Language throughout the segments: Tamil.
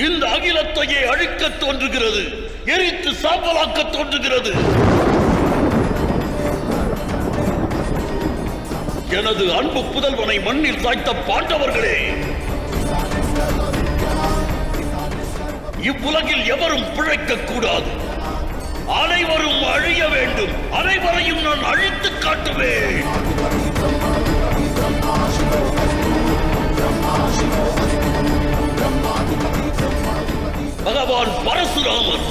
இந்த அகிலத்தையே அழிக்க தோன்றுகிறது, எரித்து சாம்பலாக்க தோன்றுகிறது. எனது அன்பு புதல்வனை மண்ணில் சாய்த்த பாண்டவர்களே, இவ்வுலகில் எவரும் பிழைக்க கூடாது. அனைவரும் அழிய வேண்டும். அனைவரையும் நான் அழித்து காட்டுவேன். பகவான் பரசுராமன்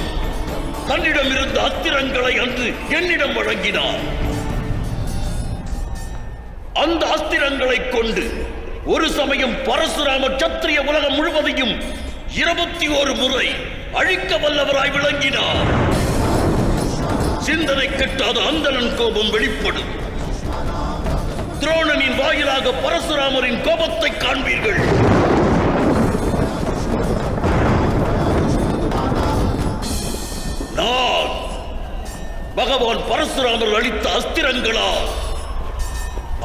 தன்னிடம் இருந்த அஸ்திரங்களை அன்று என்னிடம் வழங்கினார். அந்த அஸ்திரங்களை கொண்டு ஒரு சமயம் பரசுராமர் சத்திரிய உலகம் முழுவதையும் 21 முறை அழிக்க வல்லவராய் விளங்கினார். சிந்தனை கெட்டாத அந்தணன் கோபம் வெளிப்படும். துரோணனின் வாயிலாக பரசுராமரின் கோபத்தை காண்பீர்கள். நான் பகவான் பரசுராமர் அளித்த அஸ்திரங்களால்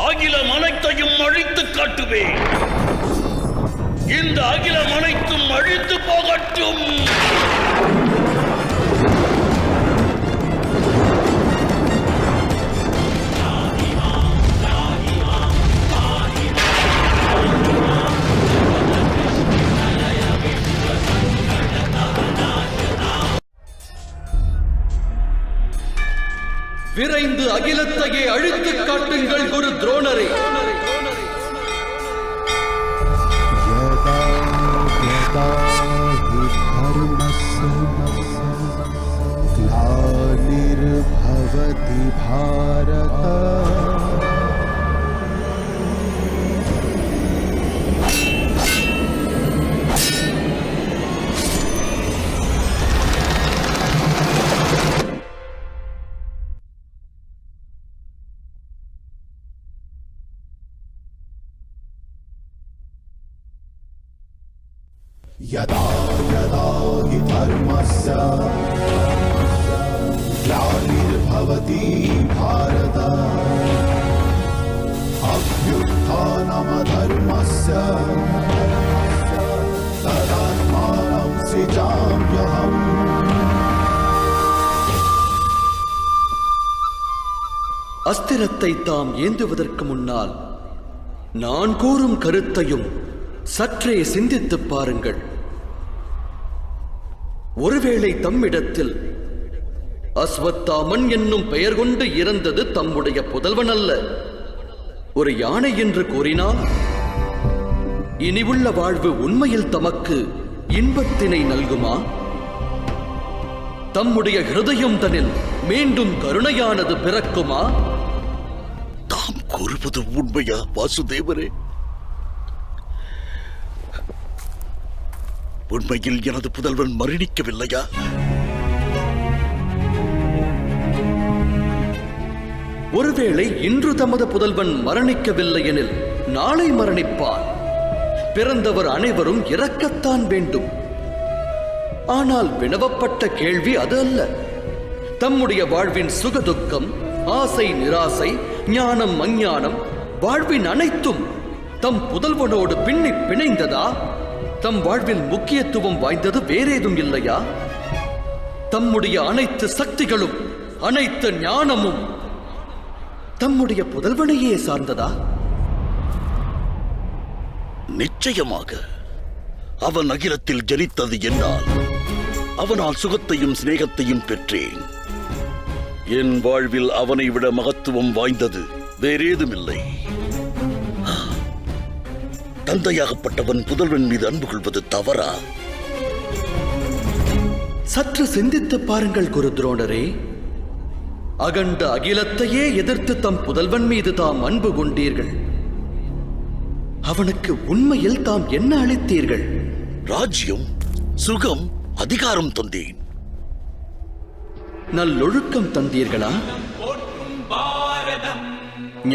அகிலம் அனைத்தையும் அழித்து காட்டுவேன். இந்த அகிலம் அனைத்தும் அழித்து போகட்டும். விரைந்து அகிலத்தையே அழித்து காட்டுங்கள் குரு துரோணரே. ग्लानिर्भवति भारत यदा यदा हि धर्मस्य ग्लानिर्भवति भारत अभ्युत्थानमधर्मस्य तदात्मानं सृजाम्यहम्. அஸ்திரத்தை தாம் ஏந்துவதற்கு முன்னால் நான் கூறும் கருத்தையும் சற்றே சிந்தித்துப் பாருங்கள். ஒருவேளை தம்மிடத்தில் அஸ்வத்தாமன் என்னும் பெயர் கொண்டு இறந்தது தம்முடைய புதல்வன் அல்ல, ஒரு யானை என்று கூறினால், இனிவுள்ள வாழ்வு உண்மையில் தமக்கு இன்பத்தினை நல்குமா? தம்முடைய ஹிருதயம் தனில் மீண்டும் கருணையானது பிறக்குமா? தாம் கூறுவது உண்மையா வாசுதேவரே? உண்மையில் எனது புதல்வன் மரணிக்கவில்லையா? ஒருவேளை இன்று தமது புதல்வன் மரணிக்கவில்லை எனில் நாளை மரணிப்பார். பிறந்தவர் அனைவரும் இறக்கத்தான் வேண்டும். ஆனால் வினவப்பட்ட கேள்வி அது அல்ல. தம்முடைய வாழ்வின் சுகதுக்கம், ஆசை நிராசை, ஞானம் அஞ்ஞானம், வாழ்வின் அனைத்தும் தம் புதல்வனோடு பின்னி பிணைந்ததா? தம் வாழ்வில் முக்கியத்துவம் வாய்ந்தது வேறேதும் இல்லையா? தம்முடைய அனைத்து சக்திகளும் அனைத்து ஞானமும் தம்முடைய புதல்வனையே சார்ந்ததா? நிச்சயமாக அவன் அகிலத்தில் ஜனித்தது என்னால் அவனால் சுகத்தையும் சிநேகத்தையும் பெற்றேன். என் வாழ்வில் அவனை விட மகத்துவம் வாய்ந்தது வேறேதுமில்லை. தந்தையாகப்பட்டவன் புதல்வன் மீது அன்பு கொள்வது தவறா? சற்று சிந்தித்து பாருங்கள் குரு துரோணரே. அகண்ட அகிலத்தையே எதிர்த்து தம் புதல்வன் மீது தாம் அன்பு கொண்டீர்கள். அவனுக்கு உண்மையில் தாம் என்ன அளித்தீர்கள்? ராஜ்யம், சுகம், அதிகாரம் தந்தேன். நல்லொழுக்கம் தந்தீர்களா?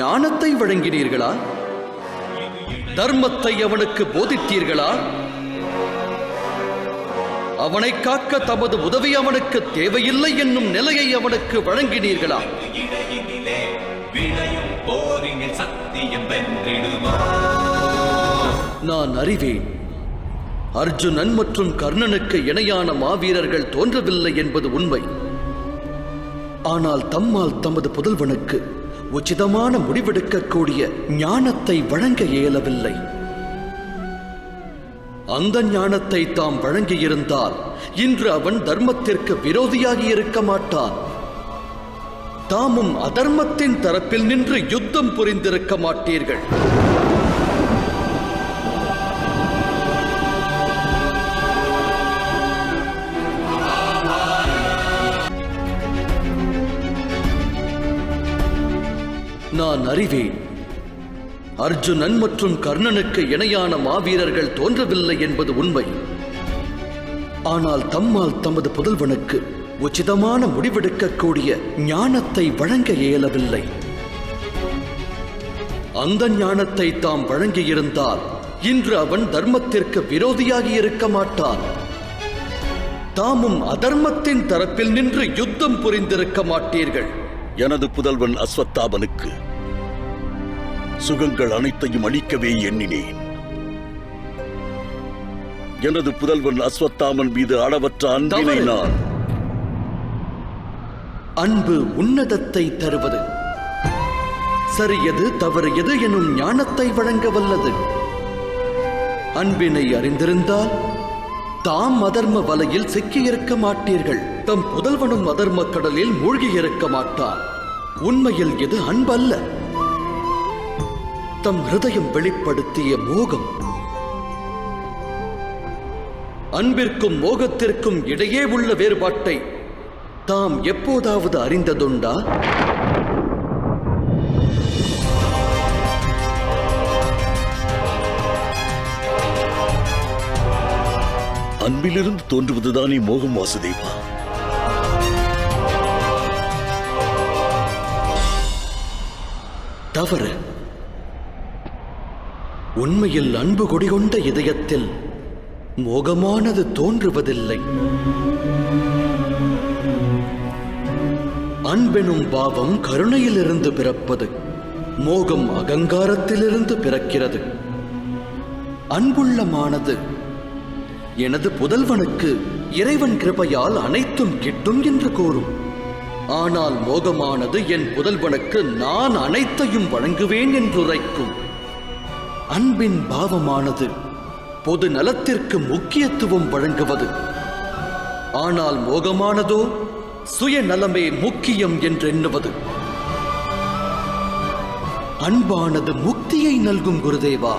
ஞானத்தை வழங்கினீர்களா? தர்மத்தை அவனுக்கு போதித்தீர்களா? அவனை காக்க தமது உதவி அவனுக்கு தேவையில்லை என்னும் நிலையை அவனுக்கு வழங்கினீர்களா? நான் அறிவேன், அர்ஜுனன் மற்றும் கர்ணனுக்கு இணையான மாவீரர்கள் தோன்றவில்லை என்பது உண்மை. ஆனால் தம்மால் தமது புதல்வனுக்கு உச்சிதமான முடிவெடுக்கக்கூடிய ஞானத்தை வழங்க இயலவில்லை. அந்த ஞானத்தை தாம் வழங்கியிருந்தால் இன்று அவன் தர்மத்திற்கு விரோதியாகி இருக்க மாட்டான். தாமும் அதர்மத்தின் தரப்பில் நின்று யுத்தம் புரிந்திருக்க மாட்டீர்கள். நான் அறிவேன், அர்ஜுனன் மற்றும் கர்ணனுக்கு இணையான மாவீரர்கள் தோன்றவில்லை என்பது உண்மை. ஆனால் தம்மால் தமது புதல்வனுக்கு உச்சிதமான முடிவெடுக்கக்கூடிய ஞானத்தை வழங்க இயலவில்லை. அந்த ஞானத்தை தாம் வழங்கியிருந்தால் இன்று அவன் தர்மத்திற்கு விரோதியாகி இருக்க மாட்டான். தாமும் அதர்மத்தின் தரப்பில் நின்று யுத்தம் புரிந்திருக்க மாட்டீர்கள். எனது புதல்வன் அஸ்வத்தாமனுக்கு சுகங்கள் அனைத்தையும் அளிக்கவே எண்ணினேன். எனது புதல்வன் அஸ்வத்தாமன் மீது அளவற்ற அன்பினை நான் அன்பு உன்னதத்தை தருவது, சரியது தவறு எது எனும் ஞானத்தை வழங்க வல்லது. அன்பினை அறிந்திருந்தால் தாம் அதர்ம வலையில் சிக்கியிருக்க மாட்டீர்கள். தம் புதல்வனும் அதர்ம கடலில் மூழ்கியிருக்க மாட்டான். உண்மையில் இது அன்பல்ல, தம் ஹிருதயம் வெளிப்படுத்திய மோகம். அன்பிற்கும் மோகத்திற்கும் இடையே உள்ள வேறுபாட்டை தாம் எப்போதாவது அறிந்ததுண்டா? அன்பிலிருந்து தோன்றுவதுதானே மோகம் வாசுதேவா. தவறு. உண்மையில் அன்பு கொடிகொண்ட இதயத்தில் மோகமானது தோன்றுவதில்லை. அன்பெனும் பாவம் கருணையிலிருந்து பிறப்பது, மோகம் அகங்காரத்திலிருந்து பிறக்கிறது. அன்புள்ளமானது எனது புதல்வனுக்கு இறைவன் கிருபையால் அனைத்தும் கிட்டும் என்று கூறும். ஆனால் மோகமானது என் புதல்வனுக்கு நான் அனைத்தையும் வழங்குவேன் என்றுரைக்கும். அன்பின் பாவமானது பொது நலத்திற்கு முக்கியத்துவம் வழங்குவது. ஆனால் மோகமானதோ சுயநலமே முக்கியம் என்றெண்ணுவது. அன்பானது முக்தியை நல்கும் குருதேவா,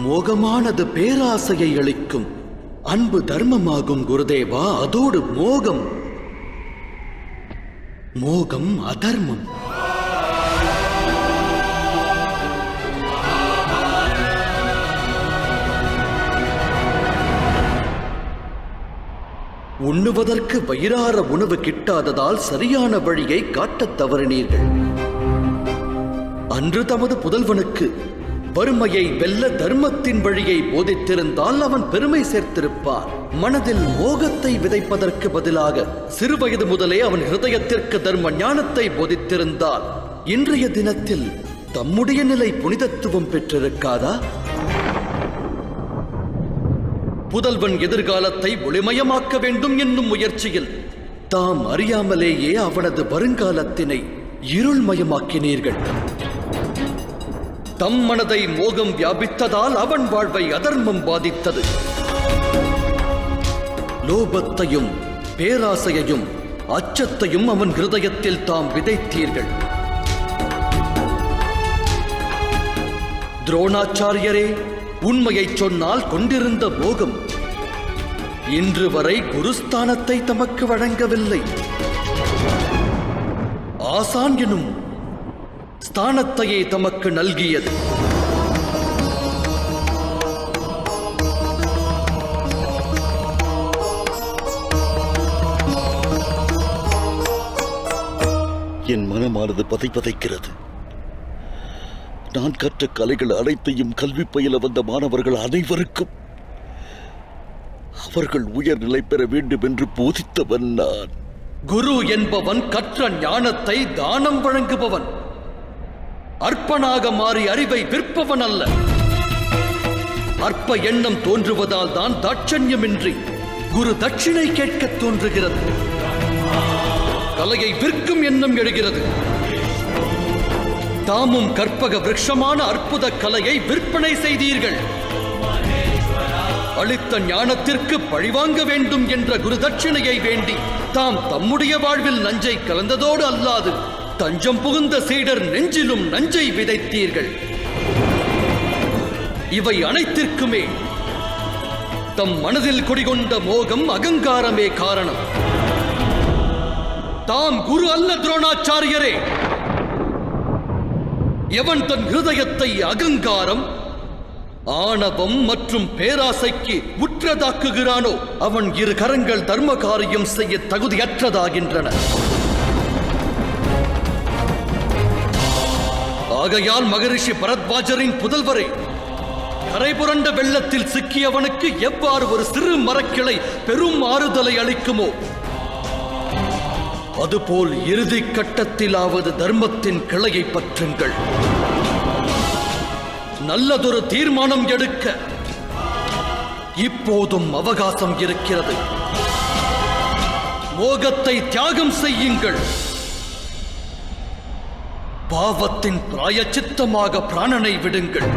மோகமானது பேராசையை அளிக்கும். அன்பு தர்மமாகும் குருதேவா, அதோடு மோகம் அதர்மம். உண்ணுவதற்கு வயிறார உணவு கிட்டாததால் சரியான வழியை காட்டத் தவறினீர்கள். அன்று தமது புதல்வனுக்கு வறுமையை வெல்ல தர்மத்தின் வழியை போதித்திருந்தால் அவன் பெருமை சேர்த்திருப்பான். மனதில் மோகத்தை விதைப்பதற்கு பதிலாக சிறுவயது முதலே அவன் ஹிருதயத்திற்கு தர்ம ஞானத்தை போதித்திருந்தால் இன்றைய தினத்தில் தம்முடைய நிலை புனிதத்துவம் பெற்றிருக்காதா? புதல்வன் எதிர்காலத்தை ஒளிமயமாக்க வேண்டும் என்னும் முயற்சியில் தாம் அறியாமலேயே அவனது வருங்காலத்தினை இருள்மயமாக்கினீர்கள். தம் மனதை மோகம் வியாபித்ததால் அவன் வாழ்வை அதர்மம் பாதித்தது. லோபத்தையும் பேராசையையும் அச்சத்தையும் அவன் ஹிருதயத்தில் தாம் விதைத்தீர்கள். துரோணாச்சாரியரே, உண்மையைச் சொன்னால் கொண்டிருந்த மோகம் இன்று வரை குருஸ்தானத்தை தமக்கு வழங்கவில்லை. ஆசான் எனும் ஸ்தானத்தையே தமக்கு நல்கியது. என் மனமானது பதைக்கிறது. நான் கற்ற கலைகள் அனைத்தையும் கல்வி பயில வந்த மாணவர்கள் அனைவருக்கும் அவர்கள் உயர்நிலை பெற வேண்டும் என்று போதித்தவன் நான். குரு என்பவன் கற்ற ஞானத்தை தானம் அற்ப எண்ணம் தோன்றுவதால் தான் தாட்சண்யமின்றி குரு தட்சிணை கேட்கத் தோன்றுகிறது. கலையை விற்கும் எண்ணம் எழுகிறது. தாமும் கற்பக விருட்சமான அற்புத கலையை விற்பனை செய்தீர்கள். அளித்த ஞானத்திற்கு பழிவாங்க வேண்டும் என்ற குரு தட்சிணையை வேண்டி தாம் தம்முடைய வாழ்வில் நஞ்சை கலந்ததோடு அல்லாது தஞ்சம் புகுந்த சீடர் நெஞ்சிலும் நஞ்சை விதைத்தீர்கள். இவை அனைத்திற்குமே தம் மனதில் குடிகொண்ட மோகம் அகங்காரமே காரணம். தாம் குரு அல்ல துரோணாச்சாரியரே. எவன் தன் ஹிருதயத்தை அகங்காரம், ஆணவம் மற்றும் பேராசைக்கு உற்றதாக்குகிறானோ அவன் இரு கரங்கள் தர்ம காரியம் செய்ய தகுதியற்றதாகின்றன. ஆகையால் மகரிஷி பரத்வாஜரின் புதல்வரே, கரை புரண்ட வெள்ளத்தில் சிக்கியவனுக்கு எவ்வாறு ஒரு சிறு மரக்கிளை பெரும் ஆறுதலை அளிக்குமோ, அதுபோல் இறுதி கட்டத்திலாவது தர்மத்தின் கிளையை பற்றுங்கள். நல்லதொரு தீர்மானம் எடுக்க இப்போதும் அவகாசம் இருக்கிறது. மோகத்தை தியாகம் செய்யுங்கள். பாவத்தின் பிராயச்சித்தமாக பிராணனை விடுங்கள்.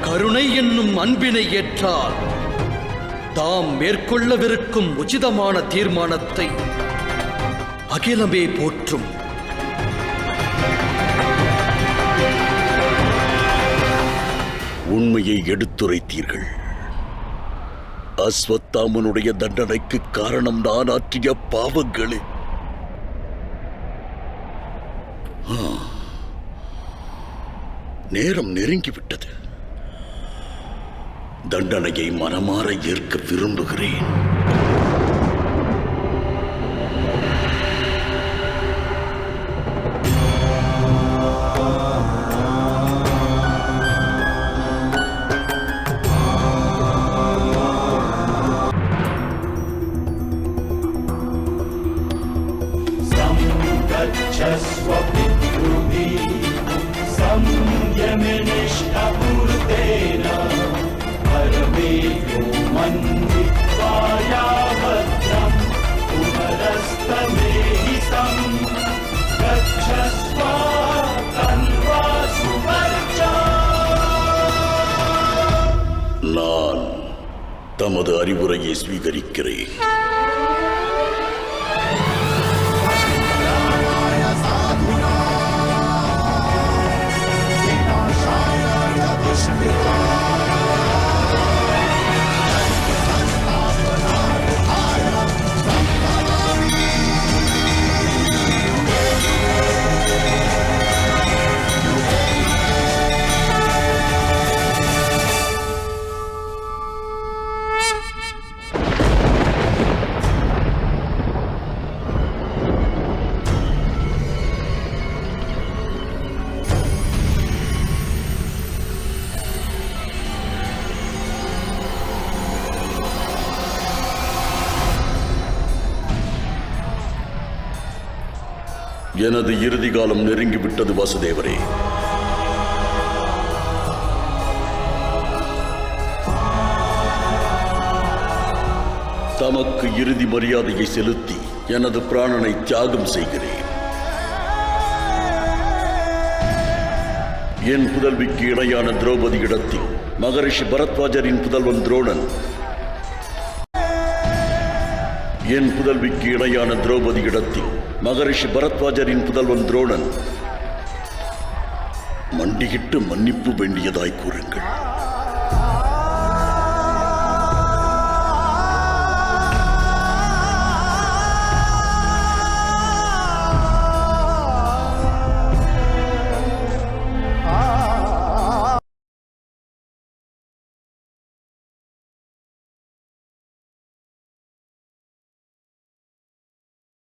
கருணை என்னும் அன்பினை ஏற்றால் தாம் மேற்கொள்ளவிருக்கும் உச்சிதமான தீர்மானத்தை அகிலமே போற்றும். உண்மையை எடுத்துரைத்தீர்கள். அஸ்வத்தாமனுடைய தண்டனைக்கு காரணம் நான் ஆற்றிய பாவங்களே. நேரம் நெருங்கிவிட்டது. தண்டனையை மனமாற ஏற்க விரும்புகிறேன். நான் தமது அறிவுரையை ஸ்வீகரிக்கிறேன். எனது இறுதி காலம் நெருங்கிவிட்டது வாசுதேவரே. தமக்கு இறுதி மரியாதையை செலுத்தி எனது பிராணனை தியாகம் செய்கிறேன். என் புதல்விக்கு இணையான திரௌபதி இடத்தில் மகரிஷி பரத்வாஜரின் புதல்வன் துரோணன், என் புதல்விக்கு இணையான திரௌபதி இடத்தில் மகரிஷி பரத்வாஜரின் புதல்வன் துரோணன் மண்டியிட்டு மன்னிப்பு வேண்டியதாய் கூறுங்கள்.